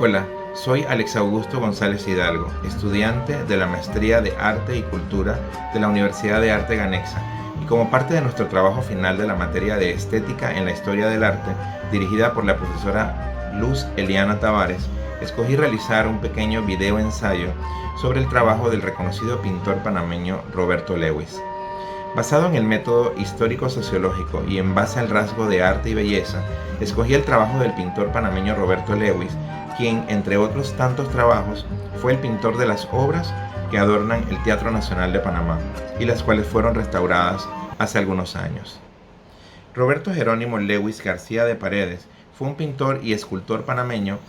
Hola, soy Alex Augusto González Hidalgo, estudiante de la Maestría de Arte y Cultura de la Universidad de Arte Ganexa, y como parte de nuestro trabajo final de la materia de Estética en la Historia del Arte, dirigida por la profesora Luz Eliana Tavares, escogí realizar un pequeño video ensayo sobre el trabajo del reconocido pintor panameño Roberto Lewis. Basado en el método histórico-sociológico y en base al rasgo de arte y belleza, escogí el trabajo del pintor panameño Roberto Lewis, quien, entre otros tantos trabajos, fue el pintor de las obras que adornan el Teatro Nacional de Panamá y las cuales fueron restauradas hace algunos años. Roberto Jerónimo Lewis García de Paredes fue un pintor y escultor panameño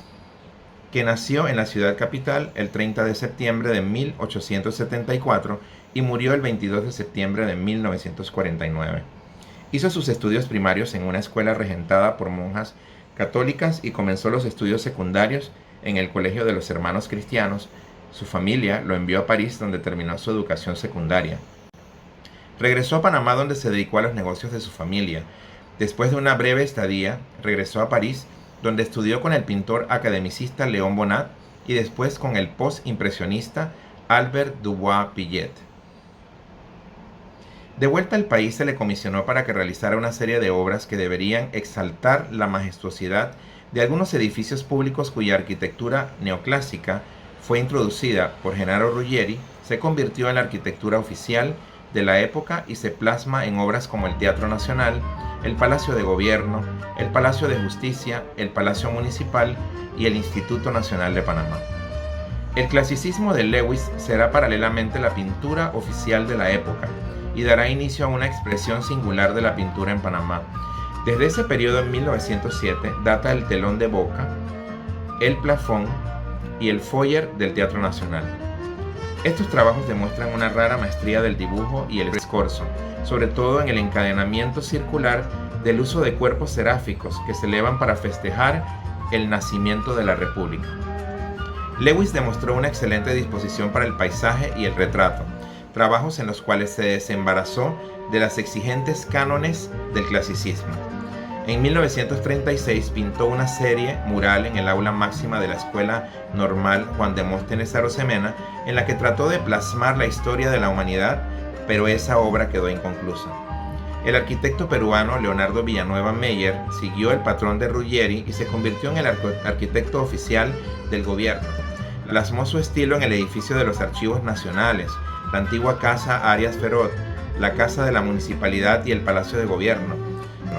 que nació en la ciudad capital el 30 de septiembre de 1874 y murió el 22 de septiembre de 1949. Hizo sus estudios primarios en una escuela regentada por monjas católicas y comenzó los estudios secundarios en el Colegio de los Hermanos Cristianos. Su familia lo envió a París, donde terminó su educación secundaria. Regresó a Panamá, donde se dedicó a los negocios de su familia. Después de una breve estadía, regresó a París, donde estudió con el pintor academicista Léon Bonnat y después con el post-impresionista Albert Dubois-Pillet. De vuelta al país, se le comisionó para que realizara una serie de obras que deberían exaltar la majestuosidad de algunos edificios públicos cuya arquitectura neoclásica fue introducida por Gennaro Ruggeri, se convirtió en la arquitectura oficial de la época y se plasma en obras como el Teatro Nacional, el Palacio de Gobierno, el Palacio de Justicia, el Palacio Municipal y el Instituto Nacional de Panamá. El clasicismo de Lewis será paralelamente la pintura oficial de la época y dará inicio a una expresión singular de la pintura en Panamá. Desde ese periodo, en 1907, data el telón de boca, el plafón y el foyer del Teatro Nacional. Estos trabajos demuestran una rara maestría del dibujo y el escorzo, sobre todo en el encadenamiento circular del uso de cuerpos seráficos que se elevan para festejar el nacimiento de la República. Lewis demostró una excelente disposición para el paisaje y el retrato, trabajos en los cuales se desembarazó de las exigentes cánones del clasicismo. En 1936 pintó una serie mural en el aula máxima de la Escuela Normal Juan Demóstenes Arosemena, en la que trató de plasmar la historia de la humanidad, pero esa obra quedó inconclusa. El arquitecto peruano Leonardo Villanueva Meyer siguió el patrón de Ruggeri y se convirtió en el arquitecto oficial del gobierno. Plasmó su estilo en el edificio de los Archivos Nacionales, la antigua Casa Arias Ferrot, la Casa de la Municipalidad y el Palacio de Gobierno,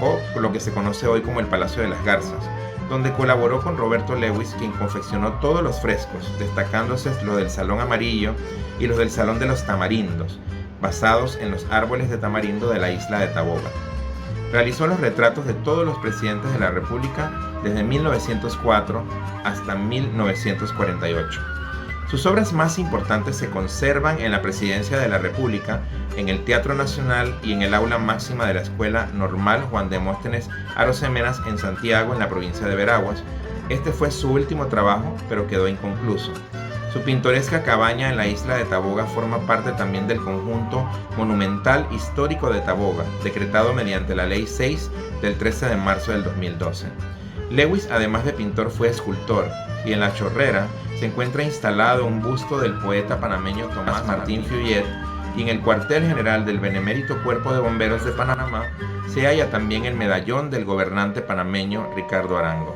o lo que se conoce hoy como el Palacio de las Garzas, donde colaboró con Roberto Lewis, quien confeccionó todos los frescos, destacándose los del Salón Amarillo y los del Salón de los Tamarindos, basados en los árboles de tamarindo de la isla de Taboga. Realizó los retratos de todos los presidentes de la República desde 1904 hasta 1948. Sus obras más importantes se conservan en la Presidencia de la República, en el Teatro Nacional y en el aula máxima de la Escuela Normal Juan Demóstenes Arosemenas en Santiago, en la provincia de Veraguas. Este fue su último trabajo, pero quedó inconcluso. Su pintoresca cabaña en la isla de Taboga forma parte también del conjunto monumental histórico de Taboga, decretado mediante la Ley 6 del 13 de marzo del 2012. Lewis, además de pintor, fue escultor, y en La Chorrera se encuentra instalado un busto del poeta panameño Tomás Martín Feuillet, y en el cuartel general del Benemérito Cuerpo de Bomberos de Panamá se halla también el medallón del gobernante panameño Ricardo Arango.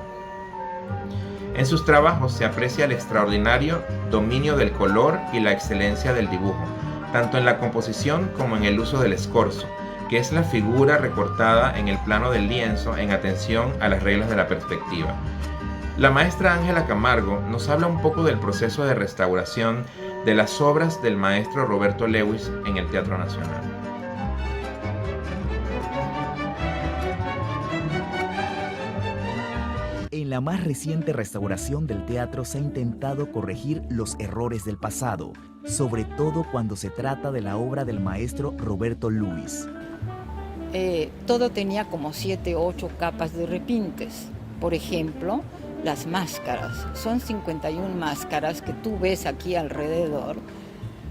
En sus trabajos se aprecia el extraordinario dominio del color y la excelencia del dibujo, tanto en la composición como en el uso del escorzo, que es la figura recortada en el plano del lienzo en atención a las reglas de la perspectiva. La maestra Ángela Camargo nos habla un poco del proceso de restauración de las obras del maestro Roberto Lewis en el Teatro Nacional. En la más reciente restauración del teatro se ha intentado corregir los errores del pasado, sobre todo cuando se trata de la obra del maestro Roberto Lewis. Todo tenía como 7 o 8 capas de repintes. Por ejemplo, las máscaras. Son 51 máscaras que tú ves aquí alrededor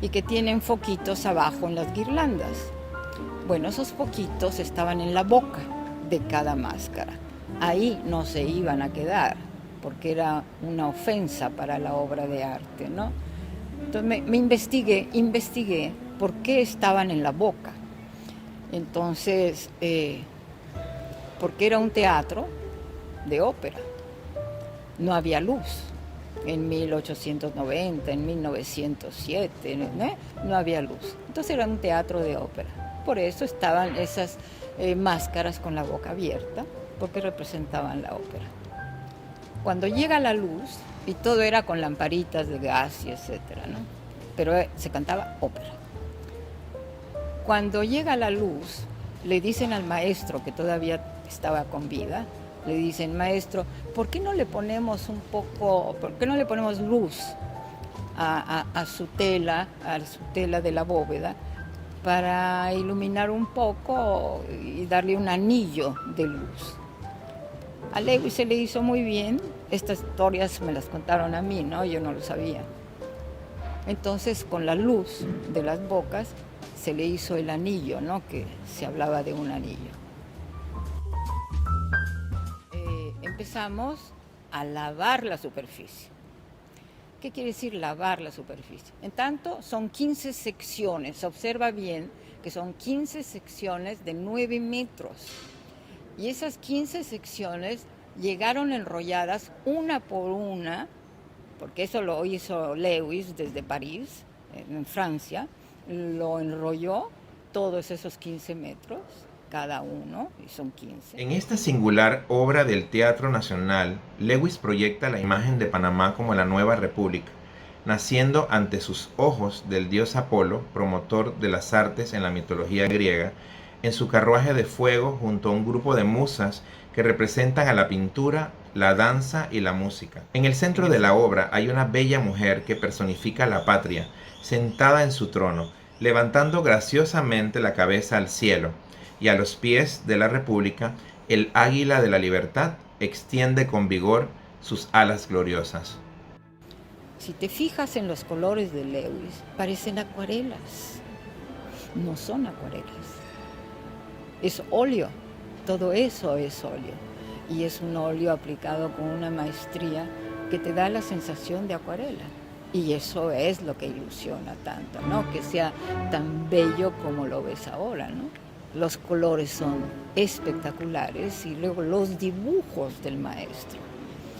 y que tienen foquitos abajo en las guirlandas. Bueno, esos foquitos estaban en la boca de cada máscara. Ahí no se iban a quedar. porque era una ofensa para la obra de arte, ¿no? Entonces me investigué por qué estaban en la boca. Entonces, porque era un teatro de ópera, no había luz. En 1890, en 1907, no había luz. Entonces era un teatro de ópera. Por eso estaban esas máscaras con la boca abierta, porque representaban la ópera. Cuando llega la luz, y todo era con lamparitas de gas y etcétera, ¿no? Pero se cantaba ópera. Cuando llega la luz, le dicen al maestro, que todavía estaba con vida, le dicen: maestro, ¿por qué no le ponemos luz a su tela de la bóveda para iluminar un poco y darle un anillo de luz? A Lewis se le hizo muy bien. Estas historias me las contaron a mí, ¿no? Yo no lo sabía. Entonces, con la luz de las bocas se le hizo el anillo, ¿no? Que se hablaba de un anillo. Empezamos a lavar la superficie. ¿Qué quiere decir lavar la superficie? En tanto, son 15 secciones. Observa bien que son 15 secciones de 9 metros. Y esas 15 secciones llegaron enrolladas una por una, porque eso lo hizo Lewis desde París, en Francia. Lo enrolló todos esos 15 metros, cada uno, y son 15. En esta singular obra del Teatro Nacional, Lewis proyecta la imagen de Panamá como la nueva república, naciendo ante sus ojos del dios Apolo, promotor de las artes en la mitología griega, en su carruaje de fuego junto a un grupo de musas que representan a la pintura, la danza y la música. En el centro de la obra hay una bella mujer que personifica la patria, sentada en su trono, levantando graciosamente la cabeza al cielo, y a los pies de la República, el águila de la libertad extiende con vigor sus alas gloriosas. Si te fijas en los colores de Lewis, parecen acuarelas. No son acuarelas. Es óleo. Todo eso es óleo. Y es un óleo aplicado con una maestría que te da la sensación de acuarela. Y eso es lo que ilusiona tanto, ¿no? Que sea tan bello como lo ves ahora, ¿no? Los colores son espectaculares y luego los dibujos del maestro.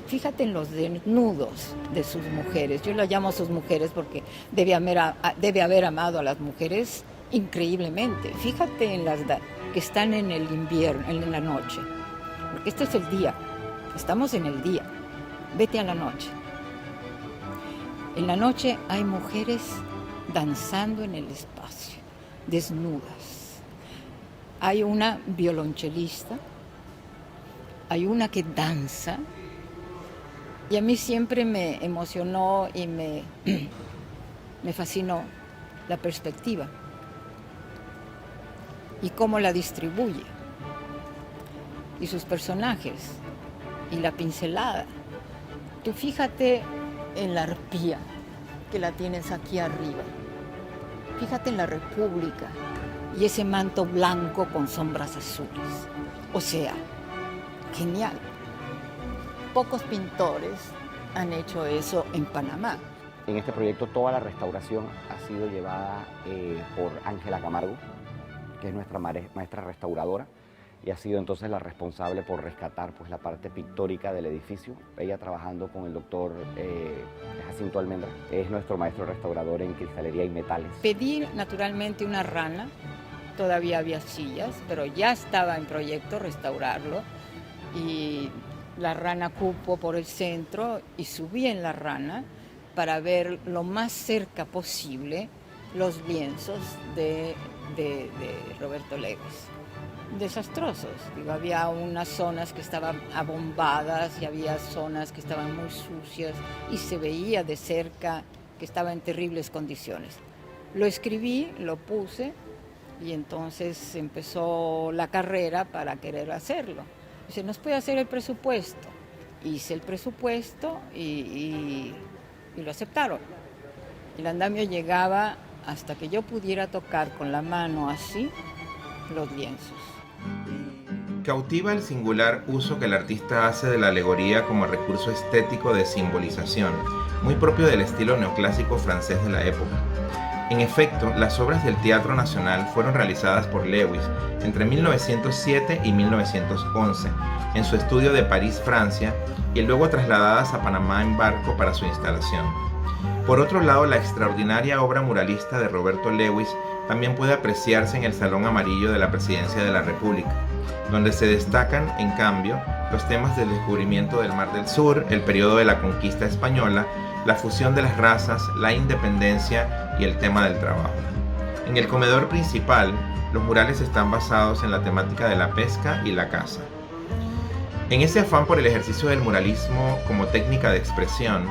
Fíjate en los desnudos de sus mujeres. Yo lo llamo sus mujeres porque debe haber amado a las mujeres increíblemente. Fíjate en las que están en el invierno, en la noche. Porque este es el día. Estamos en el día. Vete a la noche. En la noche hay mujeres danzando en el espacio, desnudas. Hay una violonchelista, hay una que danza, y a mí siempre me emocionó y me fascinó la perspectiva y cómo la distribuye, y sus personajes, y la pincelada. Tú fíjate en la arpía, que la tienes aquí arriba. Fíjate en la República y ese manto blanco con sombras azules. O sea, genial. Pocos pintores han hecho eso en Panamá. En este proyecto toda la restauración ha sido llevada por Ángela Camargo, que es nuestra maestra restauradora, y ha sido entonces la responsable por rescatar pues, la parte pictórica del edificio. Ella trabajando con el doctor Jacinto Almendra, es nuestro maestro restaurador en cristalería y metales. Pedí naturalmente una rana, todavía había sillas, pero ya estaba en proyecto restaurarlo, y la rana cupo por el centro y subí en la rana para ver lo más cerca posible los lienzos de Roberto Lewis. Desastrosos. Digo, había unas zonas que estaban abombadas y había zonas que estaban muy sucias y se veía de cerca que estaba en terribles condiciones. Lo escribí, lo puse y entonces empezó la carrera para querer hacerlo. Dice, ¿nos puede hacer el presupuesto? Hice el presupuesto y lo aceptaron. El andamio llegaba hasta que yo pudiera tocar con la mano así los lienzos. Cautiva el singular uso que el artista hace de la alegoría como recurso estético de simbolización, muy propio del estilo neoclásico francés de la época. En efecto, las obras del Teatro Nacional fueron realizadas por Lewis entre 1907 y 1911 en su estudio de París, Francia, y luego trasladadas a Panamá en barco para su instalación. Por otro lado, la extraordinaria obra muralista de Roberto Lewis también puede apreciarse en el Salón Amarillo de la Presidencia de la República, donde se destacan, en cambio, los temas del descubrimiento del Mar del Sur, el periodo de la conquista española, la fusión de las razas, la independencia y el tema del trabajo. En el comedor principal, los murales están basados en la temática de la pesca y la caza. En ese afán por el ejercicio del muralismo como técnica de expresión,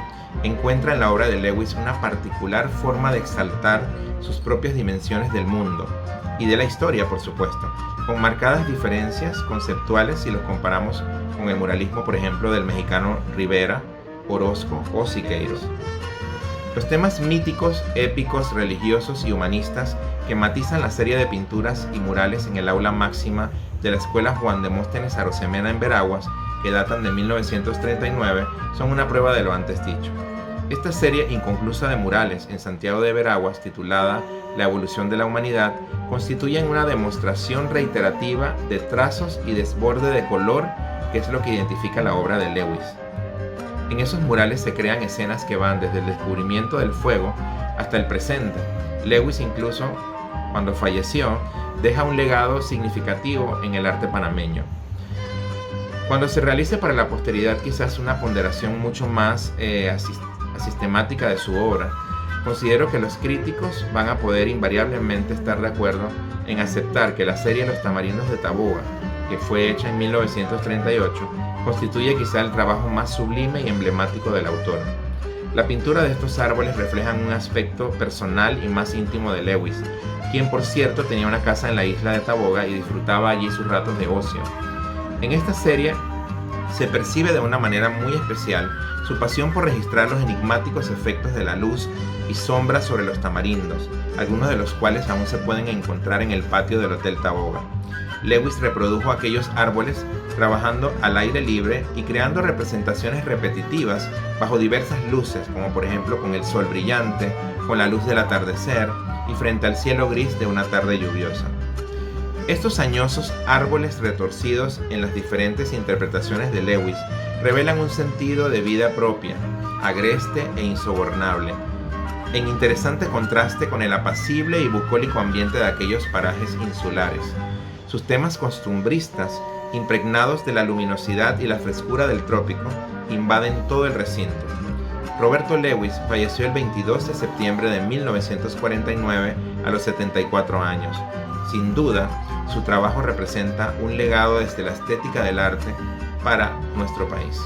encuentra en la obra de Lewis una particular forma de exaltar sus propias dimensiones del mundo y de la historia, por supuesto, con marcadas diferencias conceptuales si los comparamos con el muralismo, por ejemplo, del mexicano Rivera, Orozco o Siqueiros. Los temas míticos, épicos, religiosos y humanistas que matizan la serie de pinturas y murales en el aula máxima de la Escuela Juan Demóstenes Arosemena en Veraguas, que datan de 1939, son una prueba de lo antes dicho. Esta serie inconclusa de murales en Santiago de Veraguas, titulada La evolución de la humanidad, constituyen una demostración reiterativa de trazos y desborde de color, que es lo que identifica la obra de Lewis. En esos murales se crean escenas que van desde el descubrimiento del fuego hasta el presente. Lewis, incluso cuando falleció, deja un legado significativo en el arte panameño. Cuando se realice para la posteridad quizás una ponderación mucho más sistemática de su obra, considero que los críticos van a poder invariablemente estar de acuerdo en aceptar que la serie Los Tamarindos de Taboga, que fue hecha en 1938, constituye quizá el trabajo más sublime y emblemático del autor. La pintura de estos árboles refleja un aspecto personal y más íntimo de Lewis, quien por cierto tenía una casa en la isla de Taboga y disfrutaba allí sus ratos de ocio. En esta serie se percibe de una manera muy especial su pasión por registrar los enigmáticos efectos de la luz y sombra sobre los tamarindos, algunos de los cuales aún se pueden encontrar en el patio del Hotel Taboga. Lewis reprodujo aquellos árboles trabajando al aire libre y creando representaciones repetitivas bajo diversas luces, como por ejemplo con el sol brillante, con la luz del atardecer y frente al cielo gris de una tarde lluviosa. Estos añosos árboles retorcidos en las diferentes interpretaciones de Lewis revelan un sentido de vida propia, agreste e insobornable, en interesante contraste con el apacible y bucólico ambiente de aquellos parajes insulares. Sus temas costumbristas, impregnados de la luminosidad y la frescura del trópico, invaden todo el recinto. Roberto Lewis falleció el 22 de septiembre de 1949 a los 74 años. Sin duda, su trabajo representa un legado desde la estética del arte para nuestro país.